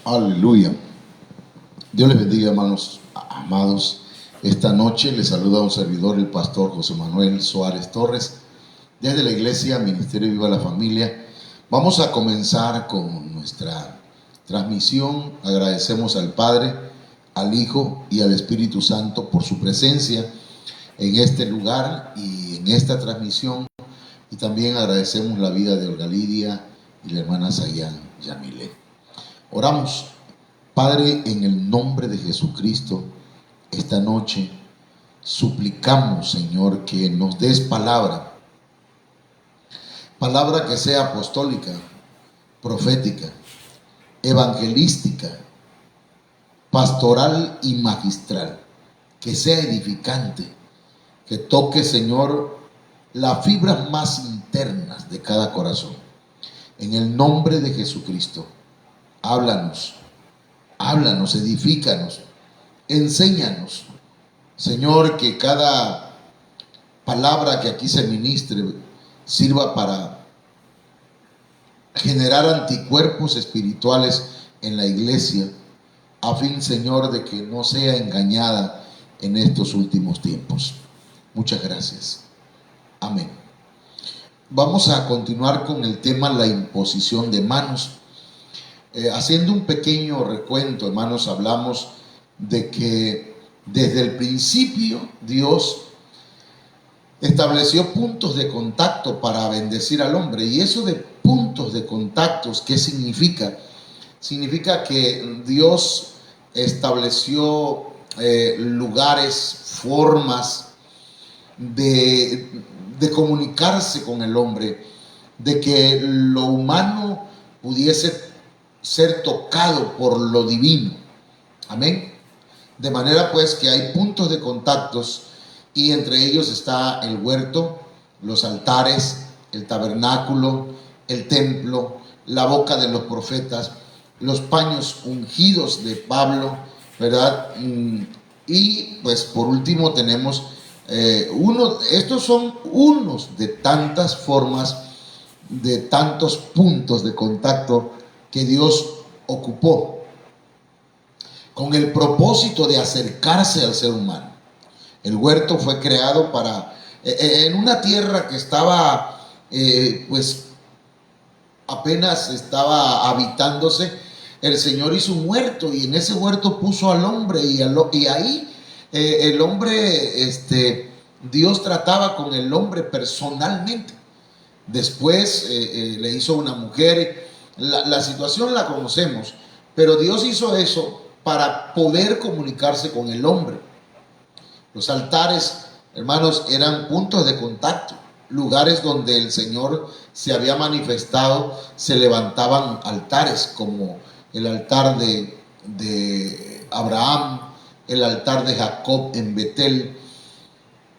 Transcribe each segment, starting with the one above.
Aleluya. Dios les bendiga, hermanos amados. Esta noche les saluda un servidor, el pastor José Manuel Suárez Torres, desde la iglesia Ministerio Viva la Familia. Vamos a comenzar con nuestra transmisión. Agradecemos al Padre, al Hijo y al Espíritu Santo por su presencia en este lugar y en esta transmisión. Y también agradecemos la vida de Olga Lidia y la hermana Sayan Yamile. Oramos. Padre, en el nombre de Jesucristo, esta noche suplicamos, Señor, que nos des palabra que sea apostólica, profética, evangelística, pastoral y magistral, que sea edificante, que toque, Señor, las fibras más internas de cada corazón. En el nombre de Jesucristo, háblanos, edifícanos, enséñanos, Señor, que cada palabra que aquí se ministre sirva para generar anticuerpos espirituales en la iglesia, a fin, Señor, de que no sea engañada en estos últimos tiempos. Muchas gracias. Amén. Vamos a continuar con el tema la imposición de manos. Haciendo un pequeño recuento, hermanos, hablamos de que desde el principio Dios estableció puntos de contacto para bendecir al hombre. Y eso de puntos de contactos, ¿qué significa? Significa que Dios estableció lugares, formas de comunicarse con el hombre, de que lo humano pudiese ser tocado por lo divino. Amén. De manera pues que hay puntos de contactos, y entre ellos está el huerto, los altares, el tabernáculo, el templo, la boca de los profetas, los paños ungidos de Pablo, ¿verdad? Y pues por último tenemos estos son unos de tantas formas, de tantos puntos de contacto que Dios ocupó con el propósito de acercarse al ser humano. El huerto fue creado para, en una tierra que estaba, pues apenas estaba habitándose, el Señor hizo un huerto, y en ese huerto puso al hombre, y ahí el hombre, Dios trataba con el hombre personalmente. Después le hizo una mujer. La situación la conocemos, pero Dios hizo eso para poder comunicarse con el hombre. Los altares, hermanos, eran puntos de contacto, lugares donde el Señor se había manifestado. Se levantaban altares, como el altar de Abraham, el altar de Jacob en Betel.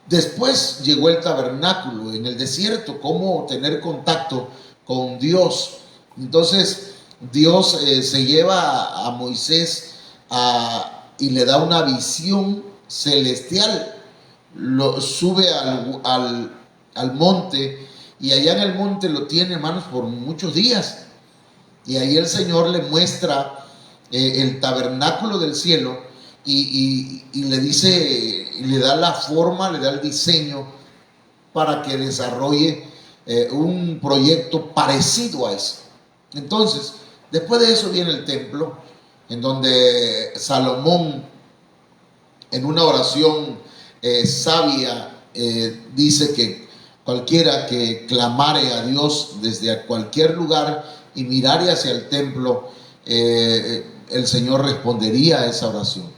Después llegó el tabernáculo en el desierto, cómo tener contacto con Dios. Entonces Dios se lleva a Moisés y le da una visión celestial. Lo sube al monte, y allá en el monte lo tiene, hermanos, por muchos días. Y ahí el Señor le muestra el tabernáculo del cielo, y le dice, le da la forma, le da el diseño para que desarrolle un proyecto parecido a ese. Entonces, después de eso viene el templo, en donde Salomón, en una oración sabia, dice que cualquiera que clamare a Dios desde cualquier lugar y mirare hacia el templo, el Señor respondería a esa oración.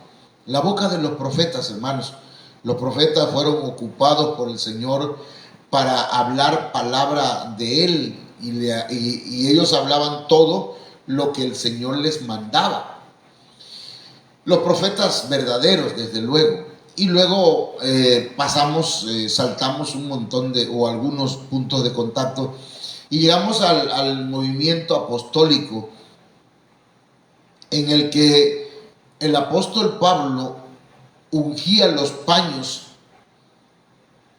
La boca de los profetas, hermanos, los profetas fueron ocupados por el Señor para hablar palabra de Él, y ellos hablaban todo lo que el Señor les mandaba. Los profetas verdaderos, desde luego. Y luego saltamos un montón o algunos puntos de contacto, y llegamos al movimiento apostólico, en el que el apóstol Pablo ungía los paños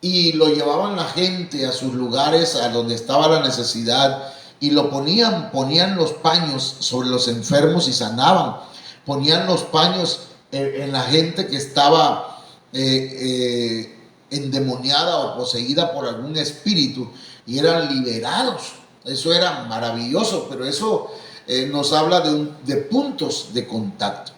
y lo llevaban la gente a sus lugares, a donde estaba la necesidad, y lo ponían los paños sobre los enfermos y sanaban, ponían los paños en la gente que estaba endemoniada o poseída por algún espíritu y eran liberados. Eso era maravilloso, pero eso nos habla de puntos de contacto.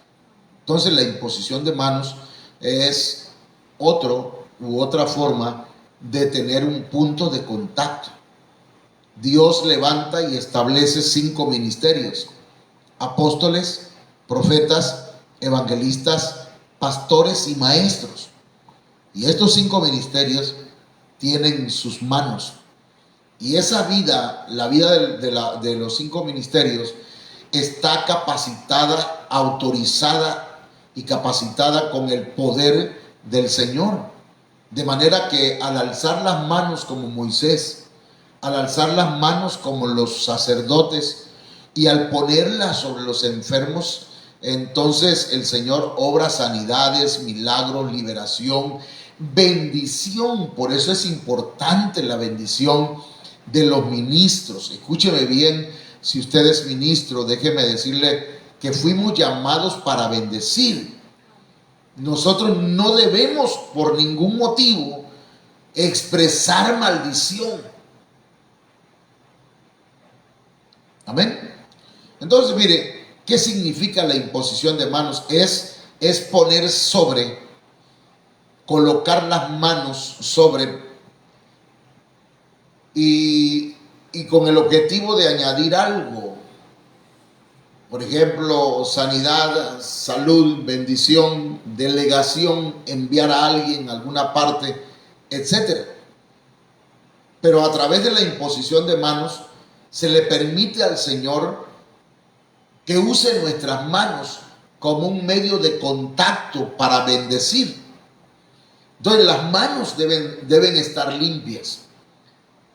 Entonces la imposición de manos es otra forma de tener un punto de contacto. Dios levanta y establece 5 ministerios: apóstoles, profetas, evangelistas, pastores y maestros. Y estos 5 ministerios tienen sus manos. Y esa vida, la vida de los 5 ministerios, está capacitada, autorizada y capacitada con el poder del Señor. De manera que al alzar las manos como Moisés, al alzar las manos como los sacerdotes y al ponerlas sobre los enfermos, entonces el Señor obra sanidades, milagros, liberación, bendición. Por eso es importante la bendición de los ministros. Escúcheme bien, si usted es ministro, déjeme decirle que fuimos llamados para bendecir. Nosotros no debemos por ningún motivo expresar maldición. Amén. Entonces, mire, ¿qué significa la imposición de manos? Es poner sobre, colocar las manos sobre y con el objetivo de añadir algo. Por ejemplo, sanidad, salud, bendición, delegación, enviar a alguien a alguna parte, etc. Pero a través de la imposición de manos se le permite al Señor que use nuestras manos como un medio de contacto para bendecir. Entonces las manos deben estar limpias.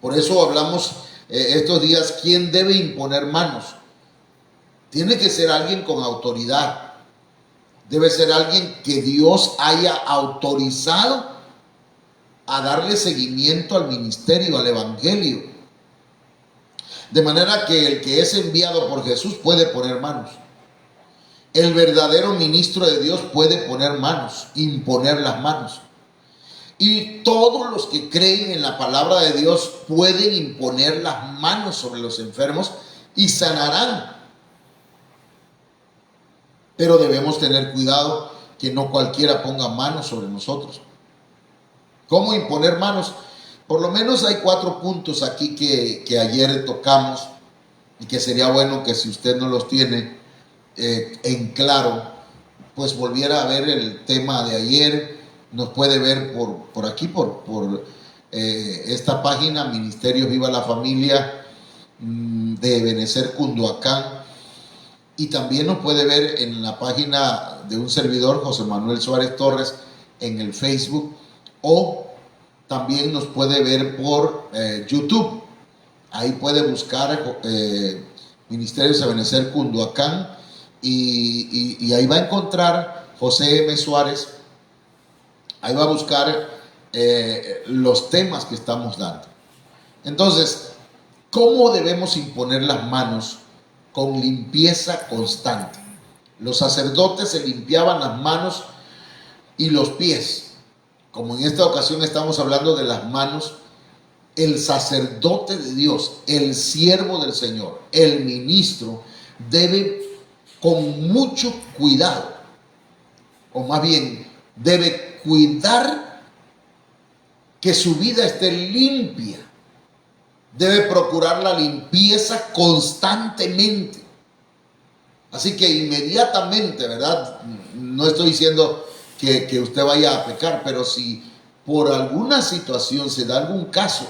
Por eso hablamos estos días, ¿quién debe imponer manos? Tiene que ser alguien con autoridad. Debe ser alguien que Dios haya autorizado a darle seguimiento al ministerio, al evangelio. De manera que el que es enviado por Jesús puede poner manos. El verdadero ministro de Dios puede poner manos, imponer las manos. Y todos los que creen en la palabra de Dios pueden imponer las manos sobre los enfermos y sanarán. Pero debemos tener cuidado que no cualquiera ponga manos sobre nosotros. ¿Cómo imponer manos? Por lo menos hay 4 puntos aquí que ayer tocamos y que sería bueno que si usted no los tiene en claro, pues volviera a ver el tema de ayer. Nos puede ver por aquí, por esta página, Ministerios Viva la Familia de Ebenecer Cunduacán. Y también nos puede ver en la página de un servidor, José Manuel Suárez Torres, en el Facebook, o también nos puede ver por YouTube. Ahí puede buscar Ministerios Ebenecer Cunduacán y ahí va a encontrar José M. Suárez. Ahí va a buscar los temas que estamos dando. Entonces, ¿cómo debemos imponer las manos? Con limpieza constante. Los sacerdotes se limpiaban las manos y los pies. Como en esta ocasión estamos hablando de las manos, el sacerdote de Dios, el siervo del Señor, el ministro, debe con mucho cuidado, o más bien debe cuidar que su vida esté limpia. Debe procurar la limpieza constantemente. Así que inmediatamente, ¿verdad? No estoy diciendo que usted vaya a pecar, pero si por alguna situación se da algún caso,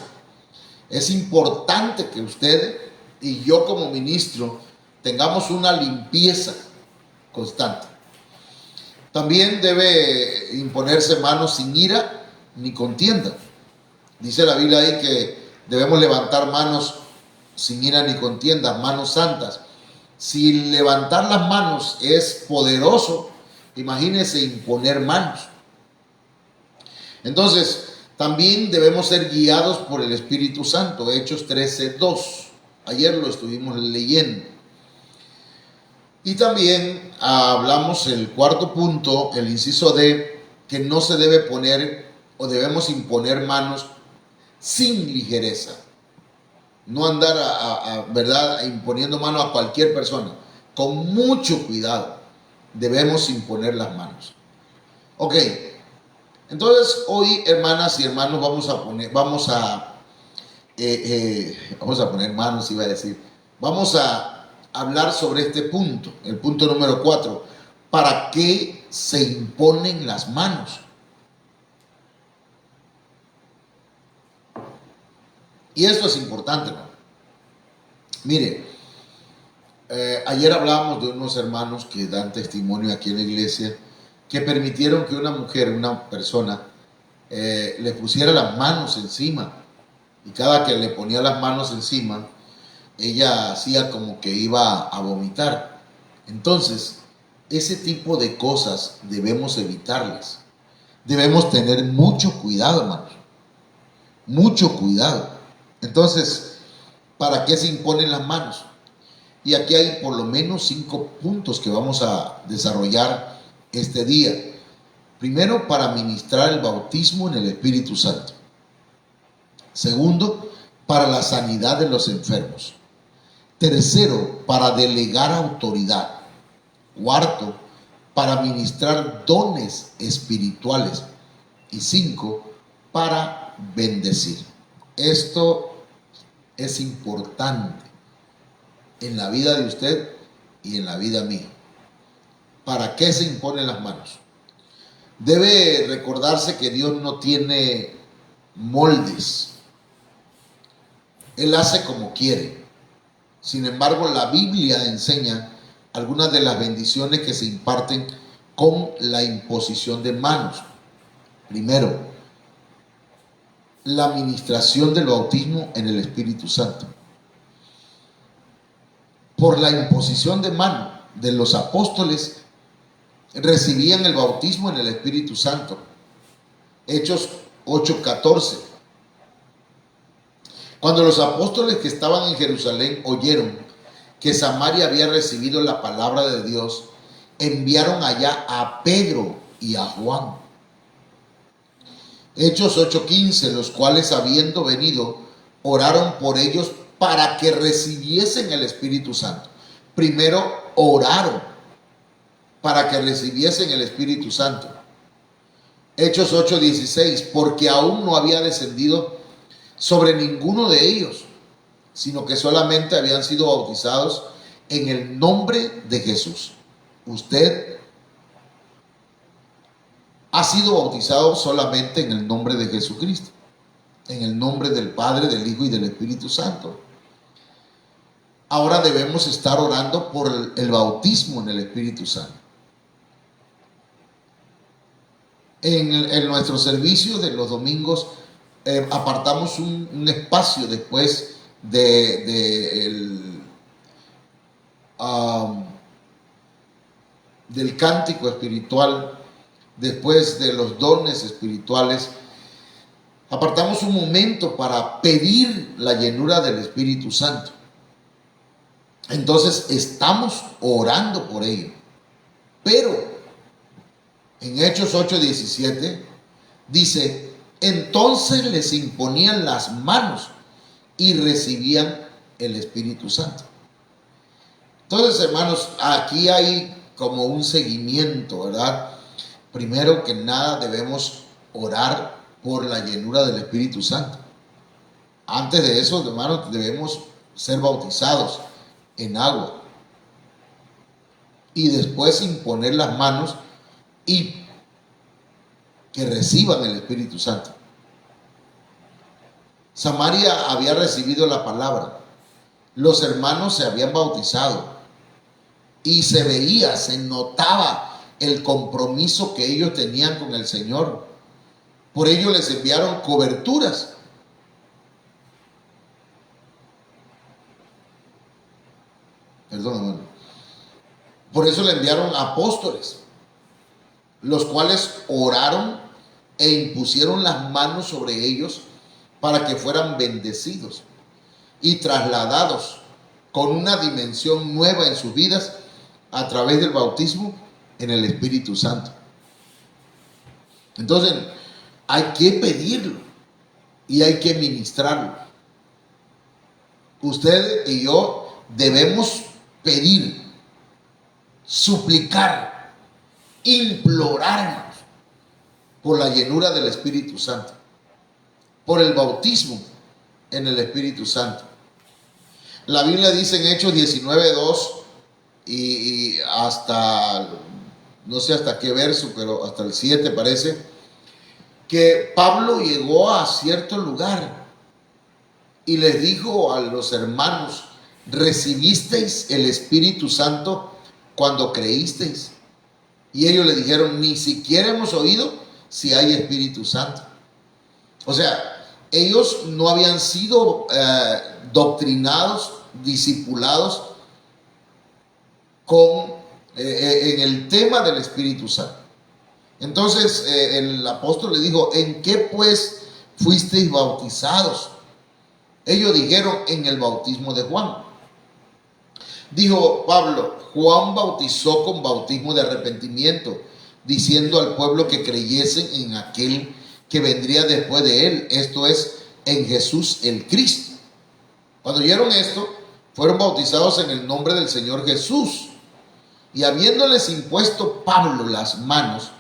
es importante que usted y yo como ministro tengamos una limpieza constante. También debe imponerse manos sin ira ni contienda. Dice la Biblia ahí que debemos levantar manos sin ira ni contienda, manos santas. Si levantar las manos es poderoso, imagínense imponer manos. Entonces, también debemos ser guiados por el Espíritu Santo. Hechos 13:2. Ayer lo estuvimos leyendo. Y también hablamos el cuarto punto, el inciso D, que no se debe poner o debemos imponer manos sin ligereza. No andar ¿verdad?, imponiendo mano a cualquier persona. Con mucho cuidado debemos imponer las manos. Ok, entonces hoy, hermanas y hermanos, vamos a poner manos, iba a decir. Vamos a hablar sobre este punto, el punto número 4. ¿Para qué se imponen las manos? Y esto es importante, ¿no? Mire, ayer hablábamos de unos hermanos que dan testimonio aquí en la iglesia, que permitieron que una mujer, una persona, le pusiera las manos encima. Y cada que le ponía las manos encima, ella hacía como que iba a vomitar. Entonces, ese tipo de cosas debemos evitarlas. Debemos tener mucho cuidado, hermanos. Mucho cuidado. Entonces, ¿para qué se imponen las manos? Y aquí hay por lo menos 5 puntos que vamos a desarrollar este día. Primero, para ministrar el bautismo en el Espíritu Santo. Segundo, para la sanidad de los enfermos. Tercero, para delegar autoridad. Cuarto, para ministrar dones espirituales. Y 5, para bendecir. Esto es importante en la vida de usted y en la vida mía. ¿Para qué se imponen las manos? Debe recordarse que Dios no tiene moldes. Él hace como quiere. Sin embargo, la Biblia enseña algunas de las bendiciones que se imparten con la imposición de manos. Primero, la administración del bautismo en el Espíritu Santo. Por la imposición de mano de los apóstoles, recibían el bautismo en el Espíritu Santo. Hechos 8:14. Cuando los apóstoles que estaban en Jerusalén oyeron que Samaria había recibido la palabra de Dios, enviaron allá a Pedro y a Juan. Hechos 8:15, los cuales habiendo venido, oraron por ellos para que recibiesen el Espíritu Santo. Primero oraron para que recibiesen el Espíritu Santo. Hechos 8:16, porque aún no había descendido sobre ninguno de ellos, sino que solamente habían sido bautizados en el nombre de Jesús. Usted ha sido bautizado solamente en el nombre de Jesucristo, en el nombre del Padre, del Hijo y del Espíritu Santo. Ahora debemos estar orando por el bautismo en el Espíritu Santo. En nuestro servicio de los domingos apartamos un espacio después del cántico espiritual, después de los dones espirituales. Apartamos un momento para pedir la llenura del Espíritu Santo. Entonces estamos orando por ello. Pero en Hechos 8:17 dice, entonces les imponían las manos y recibían el Espíritu Santo. Entonces, hermanos, aquí hay como un seguimiento, ¿verdad? Primero que nada debemos orar por la llenura del Espíritu Santo. Antes de eso, hermanos, debemos ser bautizados en agua y después imponer las manos y que reciban el Espíritu Santo. Samaria había recibido la palabra, los hermanos se habían bautizado y se veía, se notaba el compromiso que ellos tenían con el Señor. Por ello les enviaron coberturas. Perdón, hermano. Por eso le enviaron apóstoles, los cuales oraron e impusieron las manos sobre ellos para que fueran bendecidos. y trasladados con una dimensión nueva en sus vidas a través del bautismo en el Espíritu Santo. Entonces, hay que pedirlo y hay que ministrarlo. Usted y yo debemos pedir, suplicar, implorar por la llenura del Espíritu Santo, por el bautismo en el Espíritu Santo. La Biblia dice en Hechos 19:2 y hasta, no sé hasta qué verso, pero hasta el 7 parece, que Pablo llegó a cierto lugar y les dijo a los hermanos: ¿recibisteis el Espíritu Santo cuando creísteis? Y ellos le dijeron: ni siquiera hemos oído si hay Espíritu Santo. O sea, ellos no habían sido doctrinados, discipulados en el tema del Espíritu Santo. Entonces el apóstol le dijo: ¿en qué pues fuisteis bautizados? Ellos dijeron: en el bautismo de Juan. Dijo Pablo: Juan bautizó con bautismo de arrepentimiento, diciendo al pueblo que creyesen en aquel que vendría después de él, esto es, en Jesús el Cristo. Cuando oyeron esto, fueron bautizados en el nombre del Señor Jesús. Y habiéndoles impuesto Pablo las manos,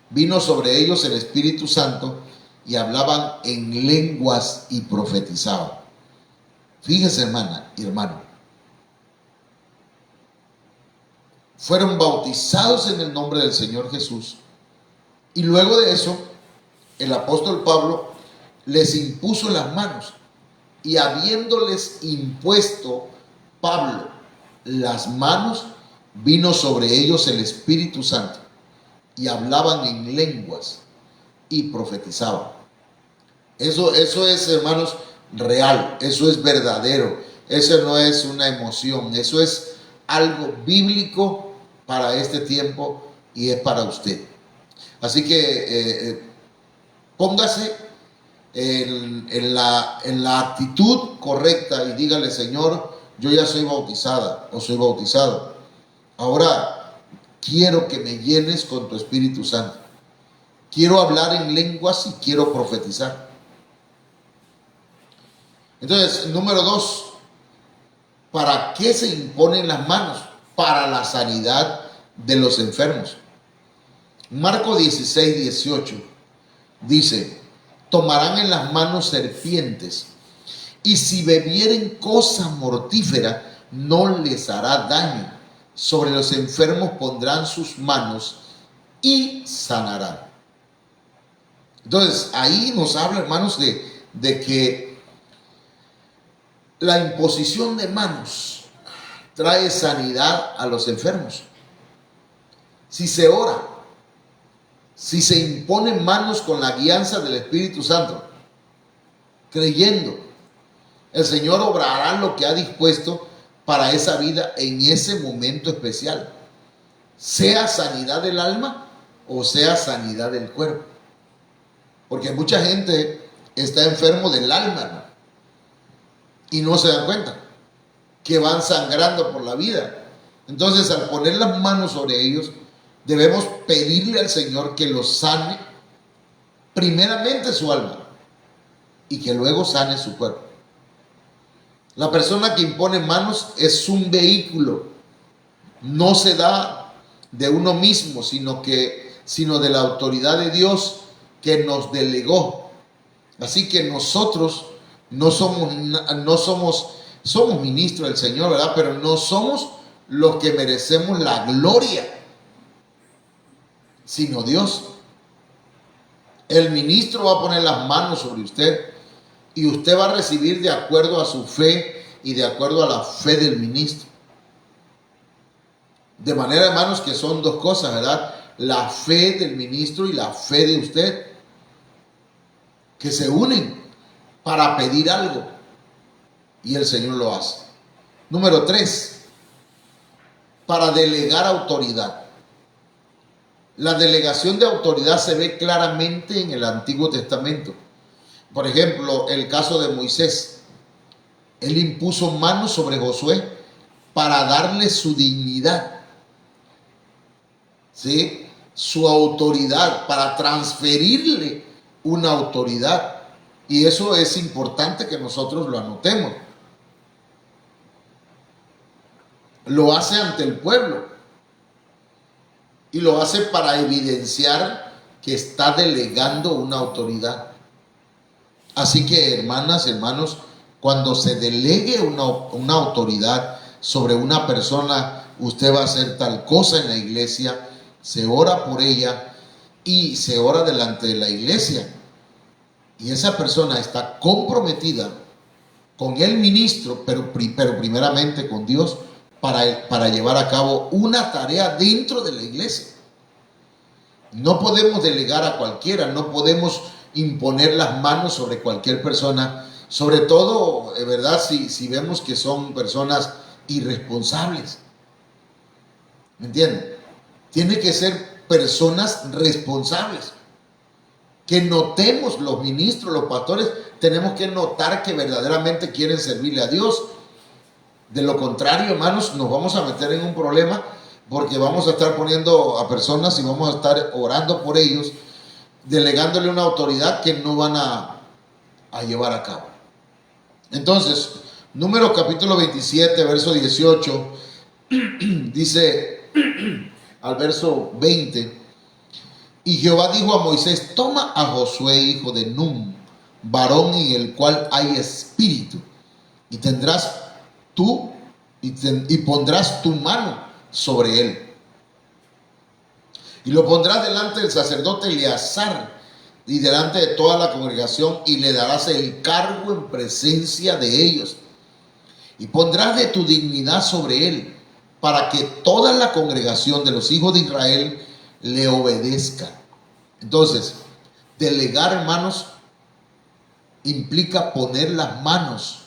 vino sobre ellos el Espíritu Santo y hablaban en lenguas y profetizaban. Fíjese, hermana y hermano, fueron bautizados en el nombre del Señor Jesús, y luego de eso el apóstol Pablo les impuso las manos, y habiéndoles impuesto Pablo las manos, vino sobre ellos el Espíritu Santo y hablaban en lenguas y profetizaban. Eso es, hermanos, real, eso es verdadero, eso no es una emoción, eso es algo bíblico para este tiempo y es para usted. Así que póngase en la actitud correcta y dígale: Señor, yo ya soy bautizada o soy bautizado. Ahora quiero que me llenes con tu Espíritu Santo. Quiero hablar en lenguas y quiero profetizar. Entonces, número 2, ¿para qué se imponen las manos? Para la sanidad de los enfermos. Marcos 16:18 dice: tomarán en las manos serpientes, y si bebieren cosa mortífera, no les hará daño. Sobre los enfermos pondrán sus manos y sanarán. Entonces, ahí nos habla, hermanos, de que la imposición de manos trae sanidad a los enfermos. Si se ora, si se imponen manos con la guianza del Espíritu Santo, creyendo, el Señor obrará lo que ha dispuesto para esa vida en ese momento especial, sea sanidad del alma o sea sanidad del cuerpo. Porque mucha gente está enfermo del alma, ¿no? Y no se dan cuenta que van sangrando por la vida. Entonces, al poner las manos sobre ellos, debemos pedirle al Señor que los sane primeramente su alma y que luego sane su cuerpo. La persona que impone manos es un vehículo, no se da de uno mismo, sino de la autoridad de Dios que nos delegó. Así que nosotros somos ministros del Señor, ¿verdad? Pero no somos los que merecemos la gloria, sino Dios. El ministro va a poner las manos sobre usted y usted va a recibir de acuerdo a su fe y de acuerdo a la fe del ministro. De manera, hermanos, que son dos cosas, ¿verdad? La fe del ministro y la fe de usted, que se unen para pedir algo y el Señor lo hace. Número 3, para delegar autoridad. La delegación de autoridad se ve claramente en el Antiguo Testamento. Por ejemplo, el caso de Moisés. Él impuso manos sobre Josué para darle su dignidad, ¿sí? Su autoridad, para transferirle una autoridad. Y eso es importante que nosotros lo anotemos. Lo hace ante el pueblo y lo hace para evidenciar que está delegando una autoridad. Así que, hermanas, hermanos, cuando se delegue una autoridad sobre una persona, usted va a hacer tal cosa en la iglesia, se ora por ella y se ora delante de la iglesia. Y esa persona está comprometida con el ministro, pero primeramente con Dios, para llevar a cabo una tarea dentro de la iglesia. No podemos delegar a cualquiera, no podemos imponer las manos sobre cualquier persona, sobre todo, ¿verdad? Si vemos que son personas irresponsables. ¿Me entienden? Tiene que ser personas responsables. Que notemos los ministros, los pastores, tenemos que notar que verdaderamente quieren servirle a Dios. De lo contrario, hermanos, nos vamos a meter en un problema porque vamos a estar poniendo a personas y vamos a estar orando por ellos, delegándole una autoridad que no van a llevar a cabo. Entonces, Números capítulo 27, verso 18, dice al verso 20: y Jehová dijo a Moisés: toma a Josué, hijo de Nun, varón en el cual hay espíritu, y tendrás tú y pondrás tu mano sobre él. Y lo pondrás delante del sacerdote Eleazar y delante de toda la congregación, y le darás el cargo en presencia de ellos. Y pondrás de tu dignidad sobre él, para que toda la congregación de los hijos de Israel le obedezca. Entonces, delegar, hermanos, implica poner las manos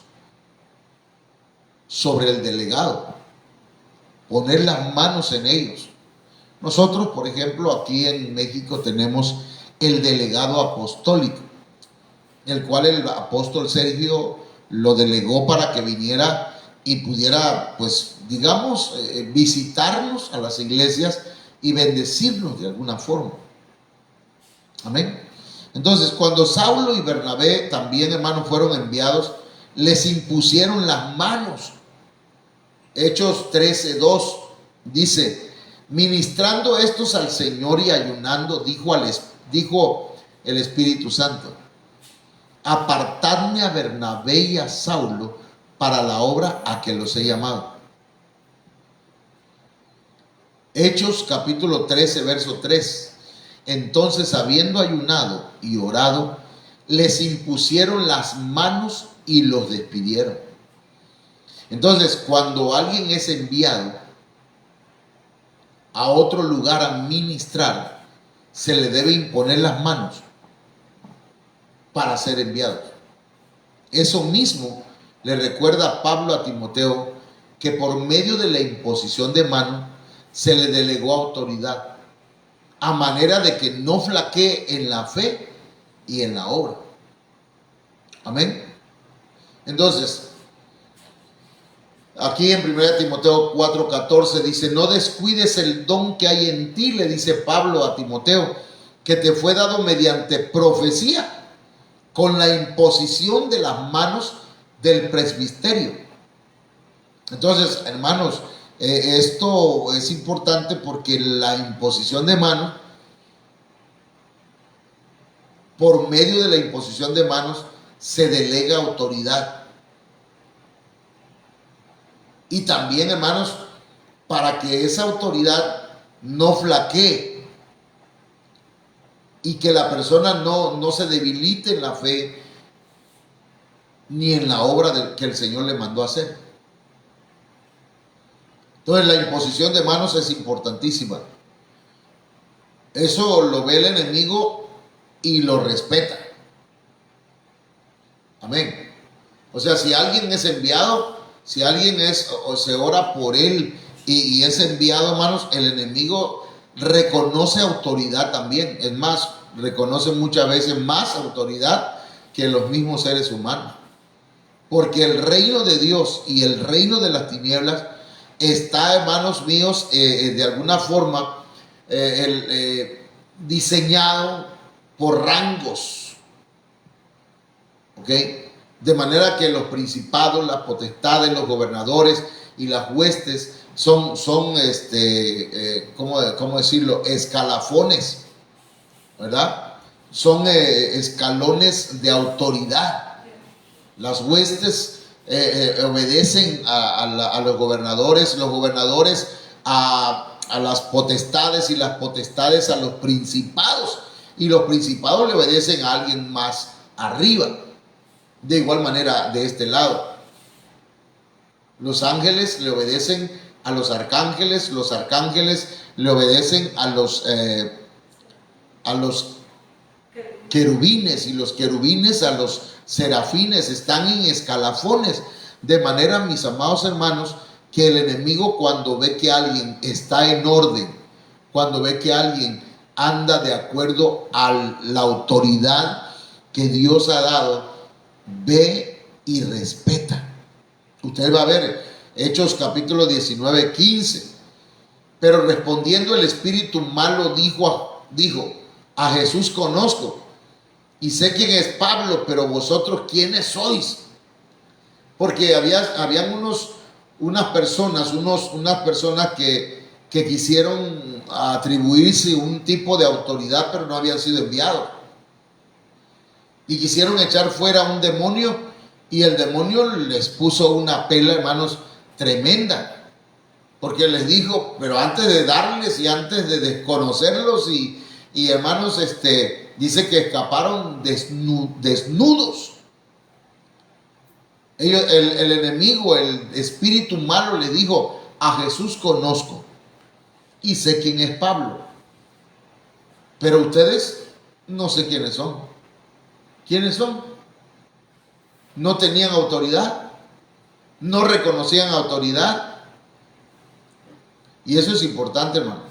sobre el delegado, poner las manos en ellos. Nosotros, por ejemplo, aquí en México tenemos el delegado apostólico, el cual el apóstol Sergio lo delegó para que viniera y pudiera, pues, digamos, visitarnos a las iglesias y bendecirnos de alguna forma. Amén. Entonces, cuando Saulo y Bernabé también, hermanos, fueron enviados, les impusieron las manos. Hechos 13:2 dice: ministrando estos al Señor y ayunando, dijo el Espíritu Santo: apartadme a Bernabé y a Saulo para la obra a que los he llamado. Hechos capítulo 13, verso 3: entonces, habiendo ayunado y orado, les impusieron las manos y los despidieron. Entonces, cuando alguien es enviado a otro lugar a ministrar, se le debe imponer las manos para ser enviado. Eso mismo le recuerda Pablo a Timoteo, que por medio de la imposición de mano se le delegó autoridad, a manera de que no flaquee en la fe y en la obra. Amén. Entonces, aquí en 1 Timoteo 4:14 dice: no descuides el don que hay en ti, le dice Pablo a Timoteo, que te fue dado mediante profecía, con la imposición de las manos del presbiterio. Entonces, hermanos, esto es importante porque la imposición de manos, por medio de la imposición de manos, se delega autoridad. Y también, hermanos, para que esa autoridad no flaquee y que la persona no se debilite en la fe ni en la obra que el Señor le mandó a hacer. Entonces, la imposición de manos es importantísima. Eso lo ve el enemigo y lo respeta. Amén. O sea, si alguien es enviado, si alguien se ora por él y es enviado, hermanos, el enemigo reconoce autoridad también. Es más, reconoce muchas veces más autoridad que los mismos seres humanos. porque el reino de Dios y el reino de las tinieblas está, hermanos míos, de alguna forma diseñado por rangos, ¿ok? De manera que los principados, las potestades, los gobernadores y las huestes son ¿cómo decirlo? Escalafones, ¿verdad? Son escalones de autoridad. Las huestes obedecen a los gobernadores a las potestades, y las potestades a los principados, y los principados le obedecen a alguien más arriba. De igual manera, de este lado, los ángeles le obedecen a los arcángeles le obedecen a los querubines, y los querubines a los serafines. Están en escalafones, de manera, mis amados hermanos, que el enemigo, cuando ve que alguien está en orden, cuando ve que alguien anda de acuerdo a la autoridad que Dios ha dado, ve y respeta. Usted va a ver Hechos capítulo 19, 15. Pero respondiendo el espíritu malo dijo, a Jesús conozco y sé quién es Pablo, pero vosotros quiénes sois. Porque habían unas personas que quisieron atribuirse un tipo de autoridad, pero no habían sido enviados. Y quisieron echar fuera a un demonio, y el demonio les puso una pela, hermanos, tremenda. Porque les dijo, pero antes de darles y antes de desconocerlos, y hermanos, dice que escaparon desnudos. El enemigo, el espíritu malo, le dijo, a Jesús conozco y sé quién es Pablo, pero ustedes no sé quiénes son. ¿Quiénes son? No tenían autoridad, no reconocían autoridad. Y eso es importante, hermano.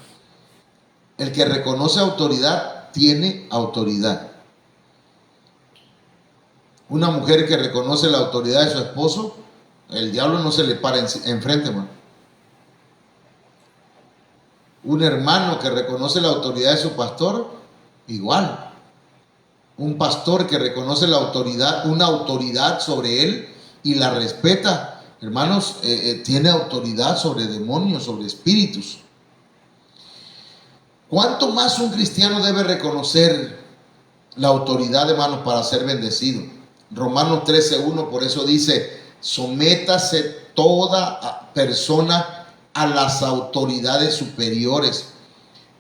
El que reconoce autoridad tiene autoridad. Una mujer que reconoce la autoridad de su esposo, el diablo no se le para enfrente, hermano. Un hermano que reconoce la autoridad de su pastor, igual. Un pastor que reconoce la autoridad, una autoridad sobre él y la respeta, hermanos, tiene autoridad sobre demonios, sobre espíritus. ¿Cuánto más un cristiano debe reconocer la autoridad, hermanos, para ser bendecido? Romanos 13:1 por eso dice, sométase toda persona a las autoridades superiores,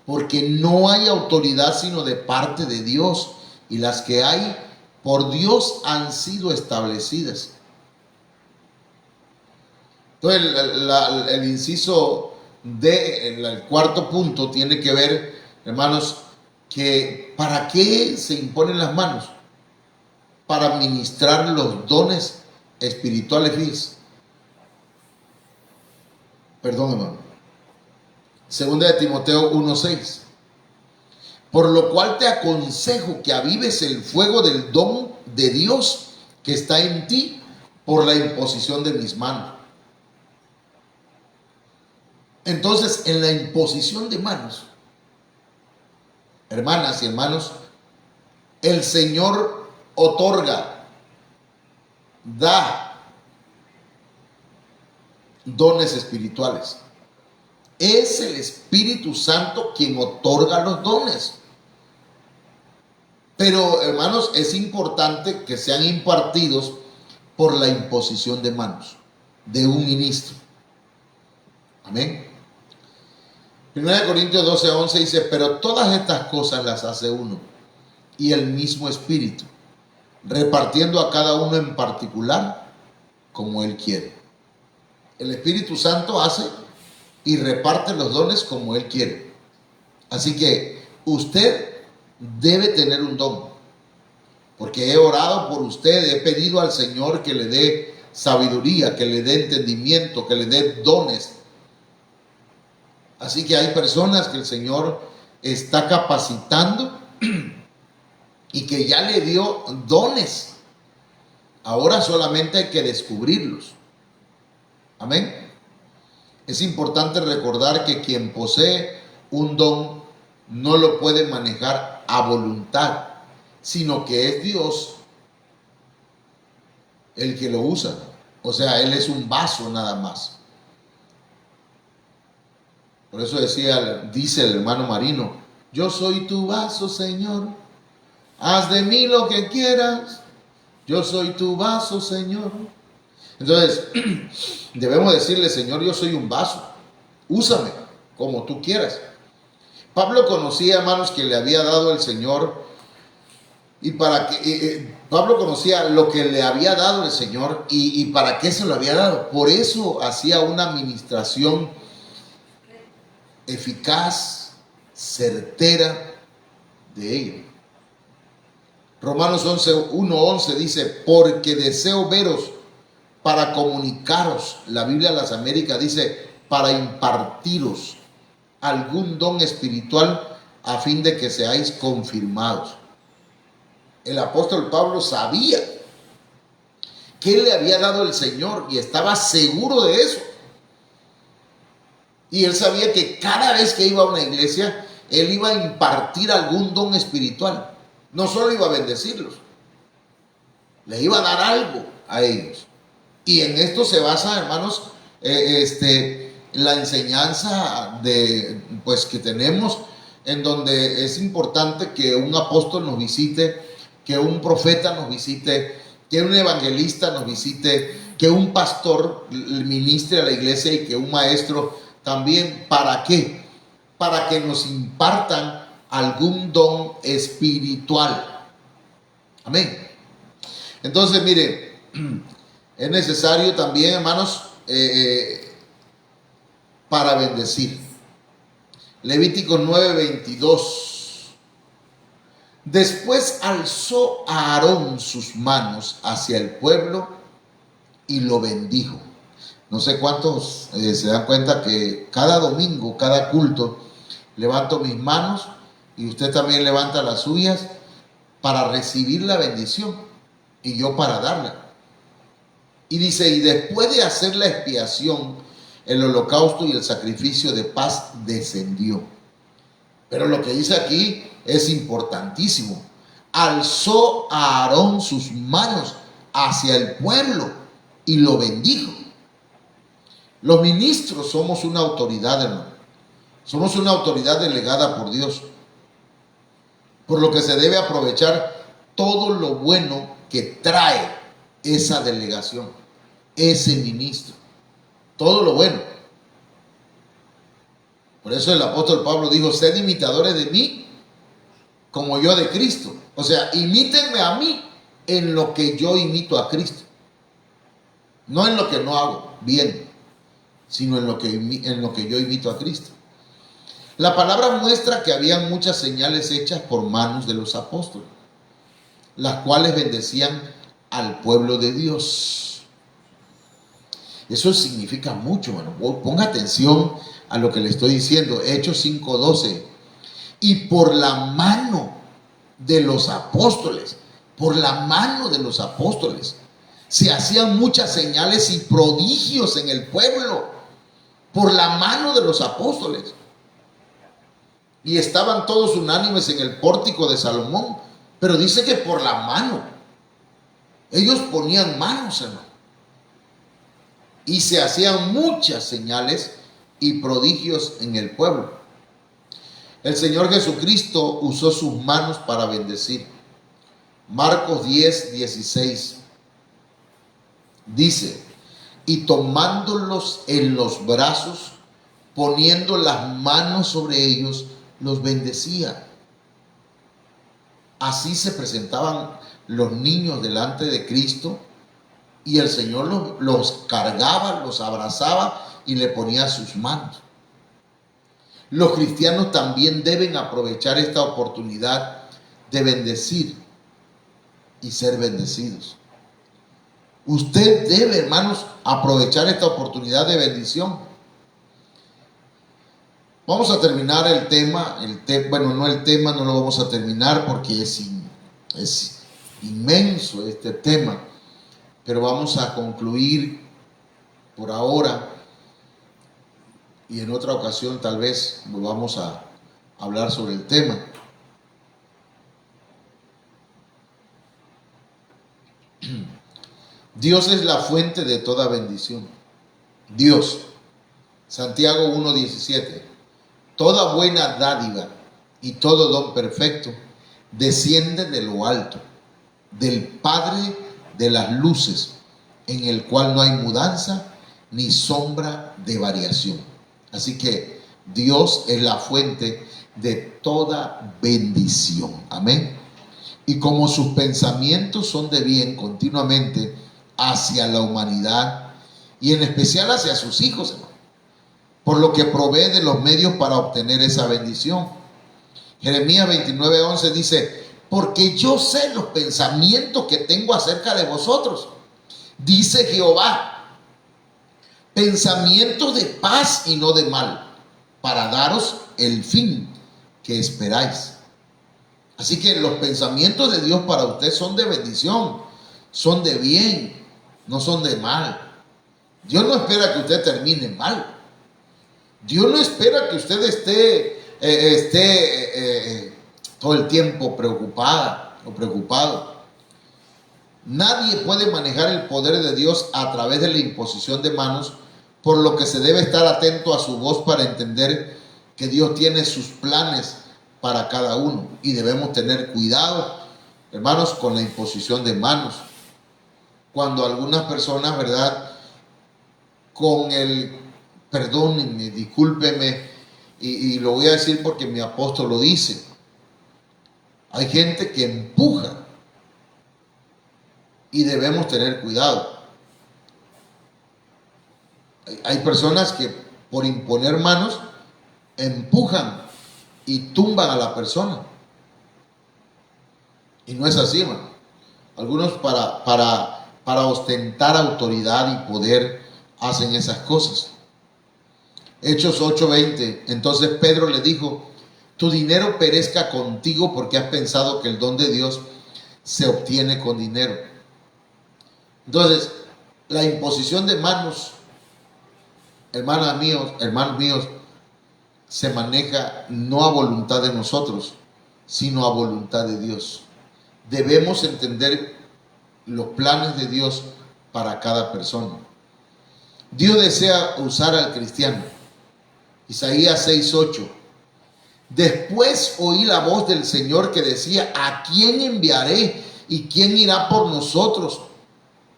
porque no hay autoridad sino de parte de Dios, y las que hay por Dios han sido establecidas. Entonces el inciso D, el cuarto punto, tiene que ver, hermanos, que ¿para qué se imponen las manos? Para ministrar los dones espirituales. Fíjense. Perdón, hermano. Segunda de Timoteo 1:6. Por lo cual te aconsejo que avives el fuego del don de Dios que está en ti por la imposición de mis manos. Entonces, en la imposición de manos, hermanas y hermanos, el Señor otorga, da dones espirituales. Es el Espíritu Santo quien otorga los dones. Pero, hermanos, es importante que sean impartidos por la imposición de manos de un ministro. Amén. 1 Corintios 12:11 dice, pero todas estas cosas las hace uno y el mismo Espíritu, repartiendo a cada uno en particular como Él quiere. El Espíritu Santo hace y reparte los dones como Él quiere. Así que usted debe tener un don, porque he orado por usted, he pedido al Señor que le dé sabiduría, que le dé entendimiento, que le dé dones. Así que hay personas que el Señor está capacitando y que ya le dio dones. Ahora solamente hay que descubrirlos. Amén. Es importante recordar que quien posee un don no lo puede manejar a voluntad, sino que es Dios el que lo usa. O sea, Él es un vaso nada más. Por eso dice el hermano Marino, yo soy tu vaso, Señor, haz de mí lo que quieras, yo soy tu vaso, Señor. Entonces, debemos decirle, Señor, yo soy un vaso, úsame como tú quieras. Pablo conocía, hermanos, que le había dado el Señor, y Pablo conocía lo que le había dado el Señor y para qué se lo había dado. Por eso hacía una administración eficaz, certera de ello. Romanos 1:11 dice, porque deseo veros para comunicaros. La Biblia de las Américas dice, para impartiros algún don espiritual a fin de que seáis confirmados. El apóstol Pablo sabía que le había dado el Señor y estaba seguro de eso. Y él sabía que cada vez que iba a una iglesia, él iba a impartir algún don espiritual. No solo iba a bendecirlos, le iba a dar algo a ellos. Y en esto se basa, hermanos, la enseñanza que tenemos, en donde es importante que un apóstol nos visite, que un profeta nos visite, que un evangelista nos visite, que un pastor ministre a la iglesia y que un maestro también. ¿Para qué? Para que nos impartan algún don espiritual. Amén. Entonces, mire, es necesario también, hermanos, para bendecir. Levítico 9:22. Después alzó a Aarón sus manos hacia el pueblo y lo bendijo. No sé cuántos se dan cuenta que cada domingo, cada culto, levanto mis manos y usted también levanta las suyas para recibir la bendición y yo para darla. Y dice, y después de hacer la expiación, el holocausto y el sacrificio de paz descendió. Pero lo que dice aquí es importantísimo. Alzó a Aarón sus manos hacia el pueblo y lo bendijo. Los ministros somos una autoridad, hermano. Somos una autoridad delegada por Dios. Por lo que se debe aprovechar todo lo bueno que trae esa delegación, ese ministro. Todo lo bueno. Por eso el apóstol Pablo dijo, sed imitadores de mí como yo de Cristo. O sea, imítenme a mí en lo que yo imito a Cristo. No en lo que no hago bien, sino en lo que yo imito a Cristo. La palabra muestra que habían muchas señales hechas por manos de los apóstoles, las cuales bendecían al pueblo de Dios. Eso significa mucho, hermano. Ponga atención a lo que le estoy diciendo. Hechos 5:12. Y por la mano de los apóstoles, se hacían muchas señales y prodigios en el pueblo, por la mano de los apóstoles. Y estaban todos unánimes en el pórtico de Salomón, pero dice que por la mano. Ellos ponían manos, hermano. Y se hacían muchas señales y prodigios en el pueblo. El Señor Jesucristo usó sus manos para bendecir. Marcos 10:16 dice, y tomándolos en los brazos, poniendo las manos sobre ellos, los bendecía. Así se presentaban los niños delante de Cristo y el Señor los cargaba, los abrazaba y le ponía sus manos. Los cristianos también deben aprovechar esta oportunidad de bendecir y ser bendecidos. Usted debe, hermanos, aprovechar esta oportunidad de bendición. Vamos a terminar el tema, no lo vamos a terminar porque es inmenso este tema. pero vamos a concluir por ahora y en otra ocasión tal vez vamos a hablar sobre el tema. Dios es la fuente de toda bendición. Dios, Santiago 1:17, toda buena dádiva y todo don perfecto desciende de lo alto, del Padre de las luces, en el cual no hay mudanza ni sombra de variación. Así que Dios es la fuente de toda bendición. Amén. Y como sus pensamientos son de bien continuamente hacia la humanidad y en especial hacia sus hijos, hermano, por lo que provee de los medios para obtener esa bendición. Jeremías 29:11 dice: porque yo sé los pensamientos que tengo acerca de vosotros, dice Jehová, pensamientos de paz y no de mal, para daros el fin que esperáis. Así que los pensamientos de Dios para usted son de bendición, son de bien, no son de mal. Dios no espera que usted termine mal. Dios no espera que usted esté todo el tiempo preocupada o preocupado. Nadie puede manejar el poder de Dios a través de la imposición de manos, por lo que se debe estar atento a su voz para entender que Dios tiene sus planes para cada uno, y debemos tener cuidado, hermanos, con la imposición de manos. Cuando algunas personas, ¿verdad?, con el perdónenme, discúlpeme, y lo voy a decir porque mi apóstol lo dice, hay gente que empuja y debemos tener cuidado. Hay personas que por imponer manos empujan y tumban a la persona. Y no es así, hermano. Algunos para ostentar autoridad y poder hacen esas cosas. Hechos 8:20. Entonces Pedro le dijo: tu dinero perezca contigo, porque has pensado que el don de Dios se obtiene con dinero. Entonces, la imposición de manos, hermanos míos, se maneja no a voluntad de nosotros, sino a voluntad de Dios. Debemos entender los planes de Dios para cada persona. Dios desea usar al cristiano. Isaías 6:8. Después oí la voz del Señor que decía: ¿a quién enviaré y quién irá por nosotros?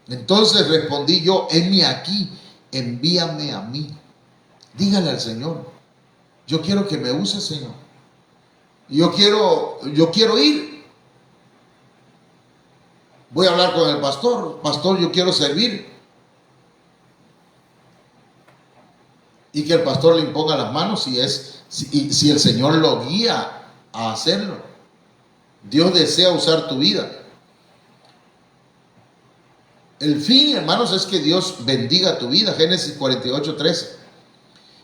Entonces respondí yo: heme aquí, envíame a mí. Dígale al Señor: yo quiero que me use, Señor. Yo quiero ir. Voy a hablar con el pastor. Pastor, yo quiero servir. Y que el pastor le imponga las manos si el Señor lo guía a hacerlo. Dios desea usar tu vida. El fin, hermanos, es que Dios bendiga tu vida. Génesis 48:13.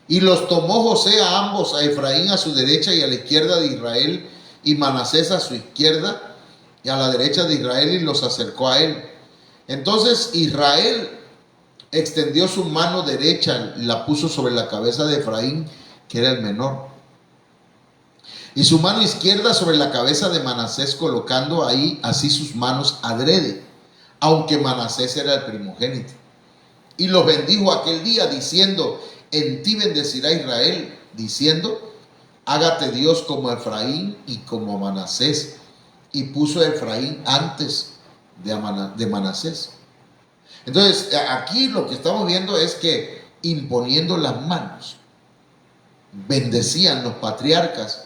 Y los tomó José a ambos, a Efraín a su derecha y a la izquierda de Israel, y Manasés a su izquierda y a la derecha de Israel, y los acercó a él. Entonces Israel extendió su mano derecha y la puso sobre la cabeza de Efraín, que era el menor, y su mano izquierda sobre la cabeza de Manasés, colocando ahí así sus manos adrede, aunque Manasés era el primogénito. Y los bendijo aquel día, diciendo: en ti bendecirá Israel, diciendo: hágate Dios como Efraín y como Manasés. Y puso a Efraín antes de Manasés. Entonces, aquí lo que estamos viendo es que imponiendo las manos, bendecían los patriarcas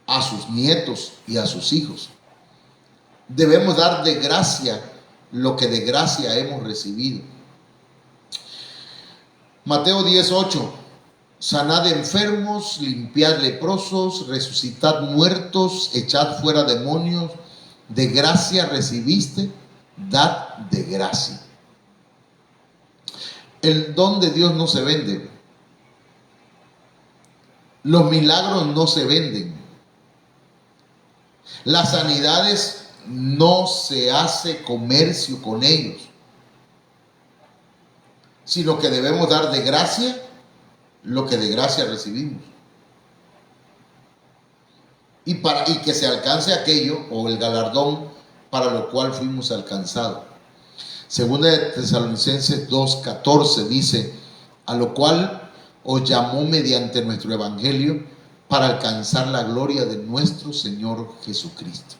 a sus nietos y a sus hijos. Debemos dar de gracia lo que de gracia hemos recibido. Mateo 10:8. Sanad enfermos, limpiad leprosos, resucitad muertos, echad fuera demonios. De gracia recibiste, dad de gracia. El don de Dios no se vende. Los milagros no se venden. Las sanidades no se hace comercio con ellos. sino que debemos dar de gracia lo que de gracia recibimos. Y que se alcance aquello o el galardón para lo cual fuimos alcanzados. Segunda de Tesalonicenses 2:14 dice: a lo cual os llamó mediante nuestro evangelio para alcanzar la gloria de nuestro Señor Jesucristo.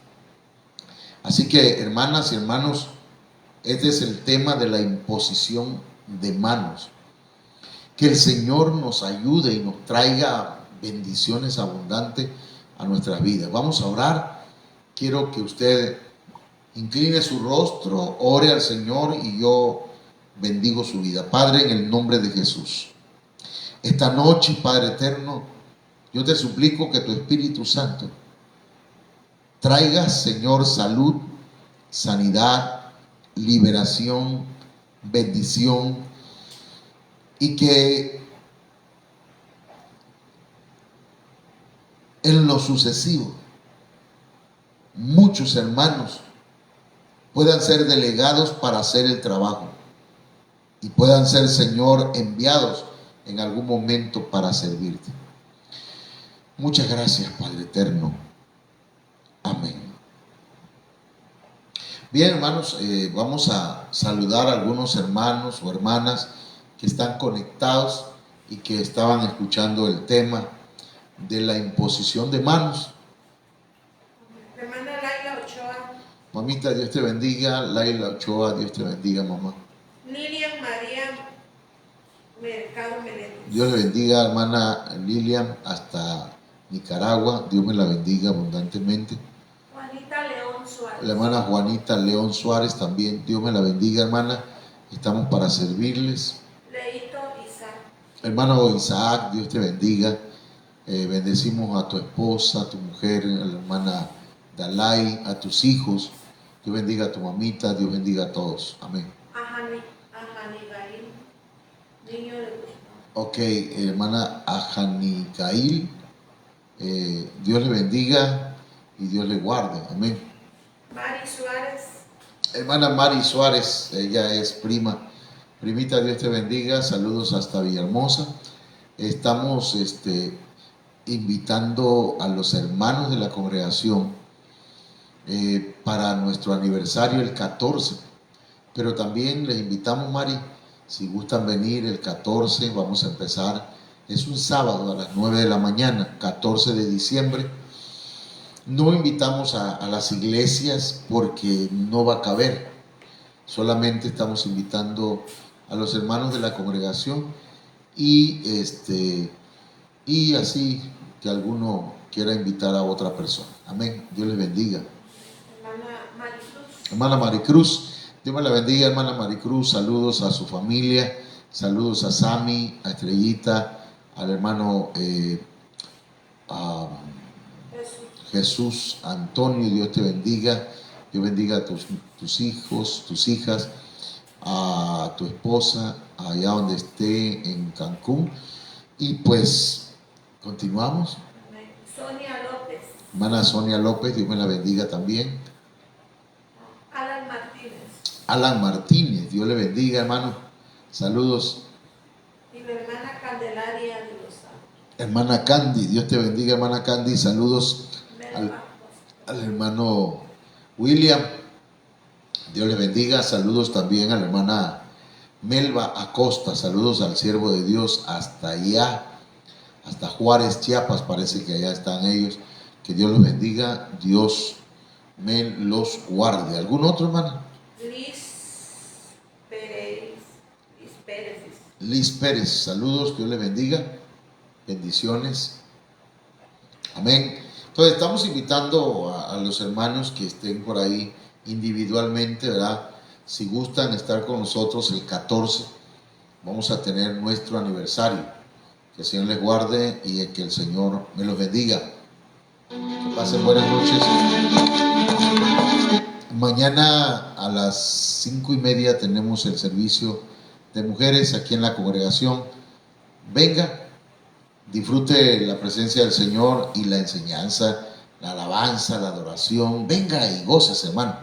Así que, hermanas y hermanos, este es el tema de la imposición de manos. Que el Señor nos ayude y nos traiga bendiciones abundantes a nuestras vidas. Vamos a orar. Quiero que usted incline su rostro, ore al Señor y yo bendigo su vida. Padre, en el nombre de Jesús, esta noche, Padre eterno, yo te suplico que tu Espíritu Santo traiga, Señor, salud, sanidad, liberación, bendición, y que en lo sucesivo muchos hermanos puedan ser delegados para hacer el trabajo y puedan ser, Señor, enviados en algún momento para servirte. Muchas gracias, Padre eterno. Amén. Bien, hermanos, vamos a saludar a algunos hermanos o hermanas que están conectados y que estaban escuchando el tema de la imposición de manos. Hermana Laila Ochoa. Mamita, Dios te bendiga. Laila Ochoa, Dios te bendiga, mamá. Lilian María Mercado Meléndez. Dios le bendiga, hermana Lilian, hasta Nicaragua. Dios me la bendiga abundantemente. Juanita León Suárez. La hermana Juanita León Suárez también. Dios me la bendiga, hermana. Estamos para servirles. Leito Isaac. Hermano Isaac, Dios te bendiga. Bendecimos a tu esposa, a tu mujer, a la hermana Dalai, a tus hijos. Dios bendiga a tu mamita. Dios bendiga a todos. Amén. A Janigail, niño de Guzmán. Ok, hermana Ajanicail, Dios le bendiga y Dios le guarde. Amén. Mari Suárez. Hermana Mari Suárez, ella es primita, Dios te bendiga. Saludos hasta Villahermosa. Estamos invitando a los hermanos de la congregación para nuestro aniversario el 14. Pero también les invitamos, Mari, si gustan venir el 14, vamos a empezar. Es un sábado a las 9 de la mañana, 14 de diciembre. No invitamos a las iglesias porque no va a caber. Solamente estamos invitando a los hermanos de la congregación y así que alguno quiera invitar a otra persona. Amén. Dios les bendiga. Hermana Maricruz. Hermana Maricruz, Dios me la bendiga, hermana Maricruz. Saludos a su familia, saludos a Sami, a Estrellita, al hermano a Jesús Antonio. Dios te bendiga. Dios bendiga a tus hijos, tus hijas, a tu esposa, allá donde esté en Cancún. Y pues continuamos. Sonia López. Hermana Sonia López, Dios me la bendiga también. Alan Martínez. Alan Martínez, Dios le bendiga, hermano. Saludos. Y mi hermana Candelaria de los Santos. Hermana Candy, Dios te bendiga, hermana Candy. Saludos al hermano William. Dios le bendiga. Saludos también a la hermana Melba Acosta. Saludos al siervo de Dios hasta allá, hasta Juárez, Chiapas. Parece que allá están ellos. Que Dios los bendiga. Dios me los guarde. ¿Algún otro, hermano? Liz Pérez, saludos, Dios les bendiga, bendiciones, amén. Entonces estamos invitando a los hermanos que estén por ahí individualmente, ¿verdad? Si gustan estar con nosotros el 14, vamos a tener nuestro aniversario. Que el Señor les guarde y que el Señor me los bendiga. Que pasen buenas noches. Mañana a las 5:30 tenemos el servicio de mujeres aquí en la congregación. Venga, disfrute la presencia del Señor y la enseñanza, la alabanza, la adoración. Venga y gócese, hermano.